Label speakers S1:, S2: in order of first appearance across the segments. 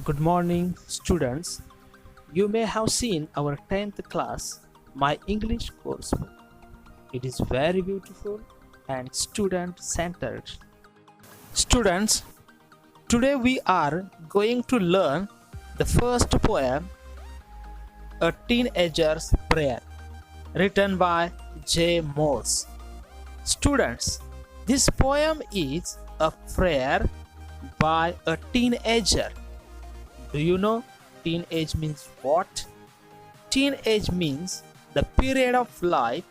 S1: Good morning, students. You may have seen our 10th class, my English coursebook. It is very beautiful and student centered. Students, today we are going to learn the first poem, A Teenager's Prayer, written by J. Morse. Students, this poem is a prayer by a teenager. Do you know teenage means what? Teenage means the period of life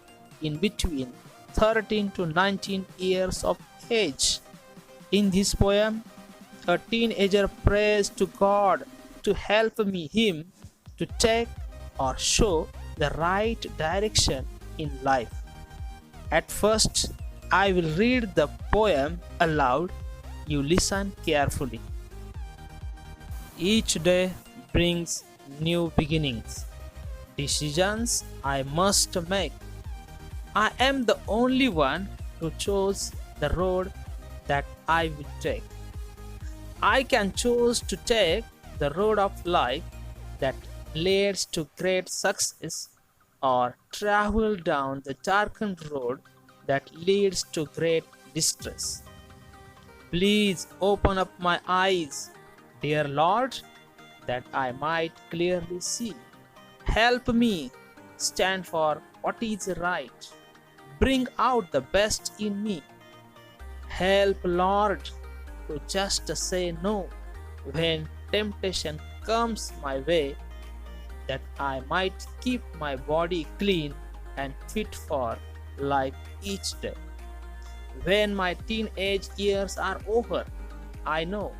S1: in between 13 to 19 years of age. In this poem, a teenager prays to God to help him to take or show the right direction in life. At first, I will read the poem aloud. You listen carefully. Each day brings new beginnings, decisions I must make. I am the only one who chose the road that I will take. I can choose to take the road of life that leads to great success, or travel down the darkened road that leads to great distress. Please open up my eyes, dear Lord, that I might clearly see. Help me stand for what is right. Bring out the best in me. Help, Lord, to just say no when temptation comes my way, that I might keep my body clean and fit for life each day. When my teenage years are over, I know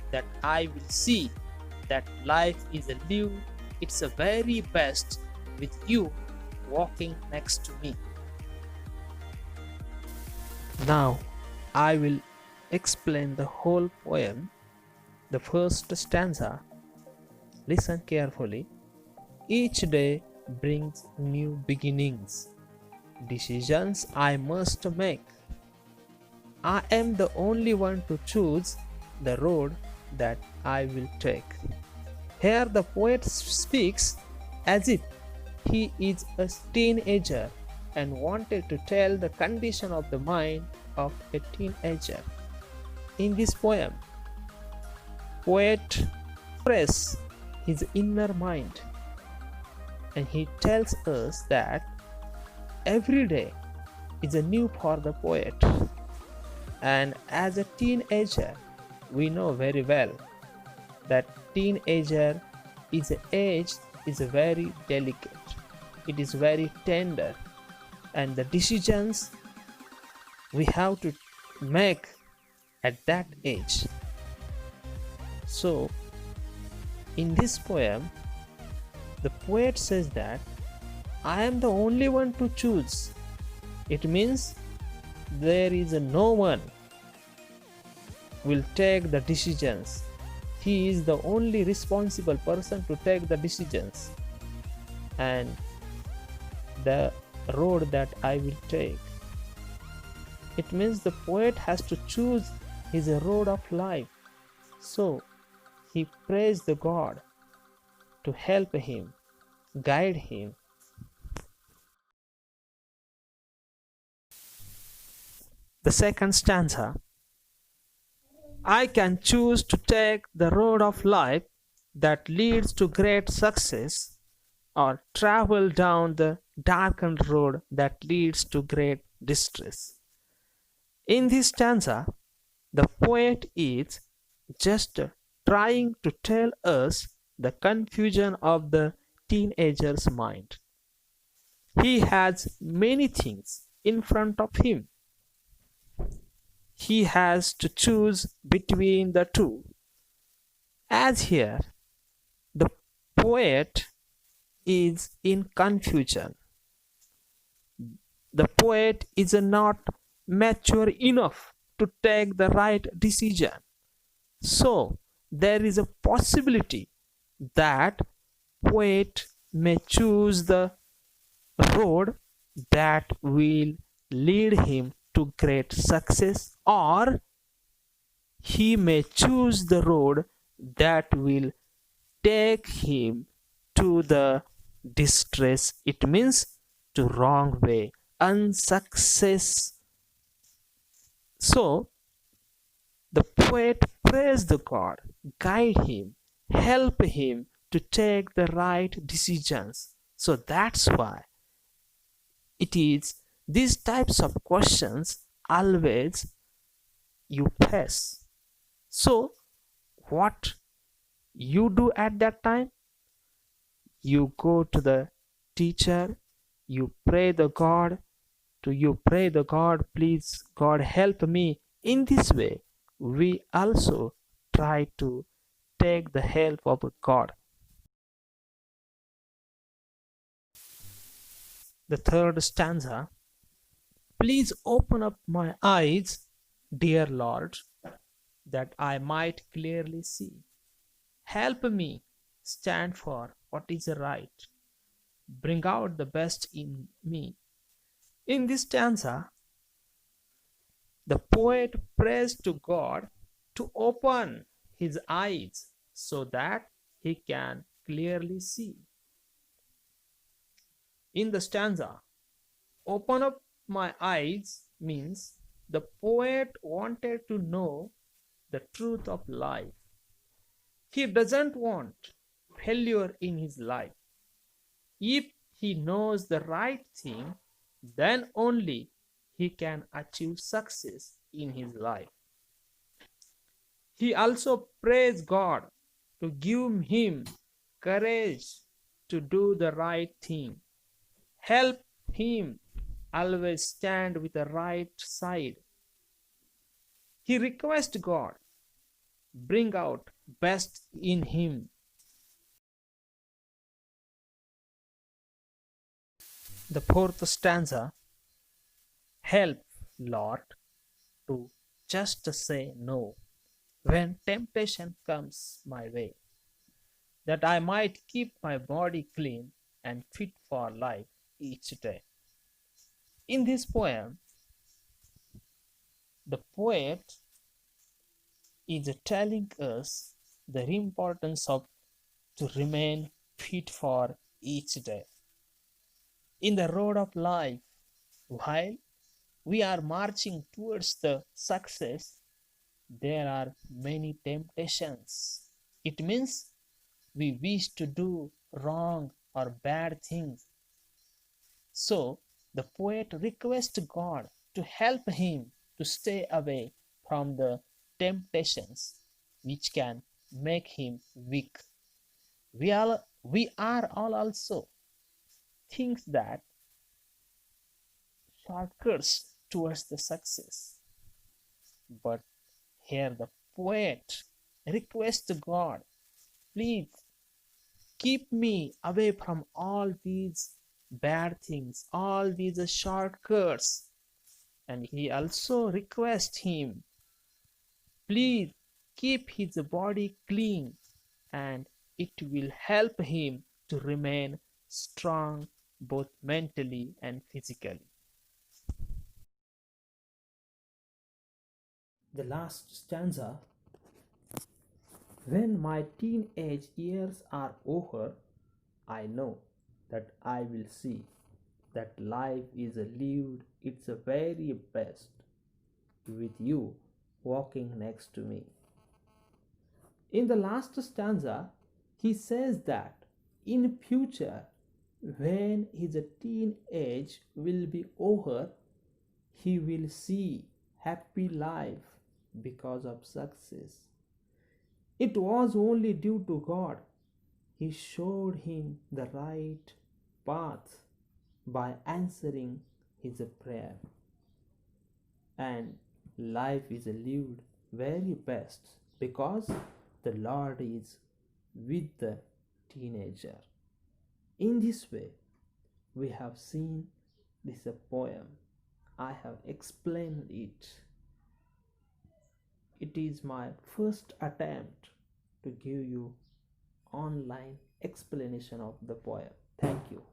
S1: that I will see that life is a live its very best with you walking next to me. Now I will explain the whole poem. The first stanza. Listen carefully. Each day brings new beginnings, decisions I must make. I am the only one to choose the road that I will take. Here the poet speaks as if he is a teenager and wanted to tell the condition of the mind of a teenager. In this poem, poet expresses his inner mind, and he tells us that every day is a new for the poet. And as a teenager, we know very well that teenager is an age is very delicate. It is very tender, and the decisions we have to make at that age. So, in this poem, the poet says that I am the only one to choose. It means there is no one will take the decisions. He is the only responsible person to take the decisions and the road that I will take. It means the poet has to choose his road of life. So he prays the God to help him, guide him. The second stanza. I can choose to take the road of life that leads to great success, or travel down the darkened road that leads to great distress. In this stanza, the poet is just trying to tell us the confusion of the teenager's mind. He has many things in front of him. He has to choose between the two. As here, the poet is in confusion. The poet is not mature enough to take the right decision. So, there is a possibility that poet may choose the road that will lead him to great success, or he may choose the road that will take him to the distress. It means to wrong way, unsuccess. So the poet prays the God, guide him, help him to take the right decisions. So that's why it is these types of questions always you face. So what you do at that time? You go to the teacher, you pray the God, you pray the God, please God help me. In this way, we also try to take the help of God. The third stanza, please open up my eyes, dear Lord, that I might clearly see. Help me stand for what is right. Bring out the best in me. In this stanza, the poet prays to God to open his eyes so that he can clearly see. In the stanza, open up my eyes means the poet wanted to know the truth of life. He doesn't want failure in his life. If he knows the right thing, then only he can achieve success in his life. He also prays God to give him courage to do the right thing. Help him always stand with the right side. He requests God bring out best in him. The fourth stanza, help Lord to just say no when temptation comes my way, that I might keep my body clean and fit for life each day. In this poem, the poet is telling us the importance of to remain fit for each day. In the road of life, while we are marching towards the success, there are many temptations. It means we wish to do wrong or bad things. So the poet requests God to help him to stay away from the temptations which can make him weak. We are all also things that shortcuts towards the success. But here the poet requests God, please keep me away from all these bad things, all these shortcuts. And he also requests him, please keep his body clean, and it will help him to remain strong both mentally and physically. The last stanza, when my teenage years are over, I know that I will see that life is lived its very best with you walking next to me. In the last stanza, he says that in future, when his teenage will be over, he will see happy life because of success. It was only due to God. He showed him the right path by answering his prayer. And life is lived very best because the Lord is with the teenager. In this way, we have seen this poem. I have explained it. It is my first attempt to give you online explanation of the poem. Thank you.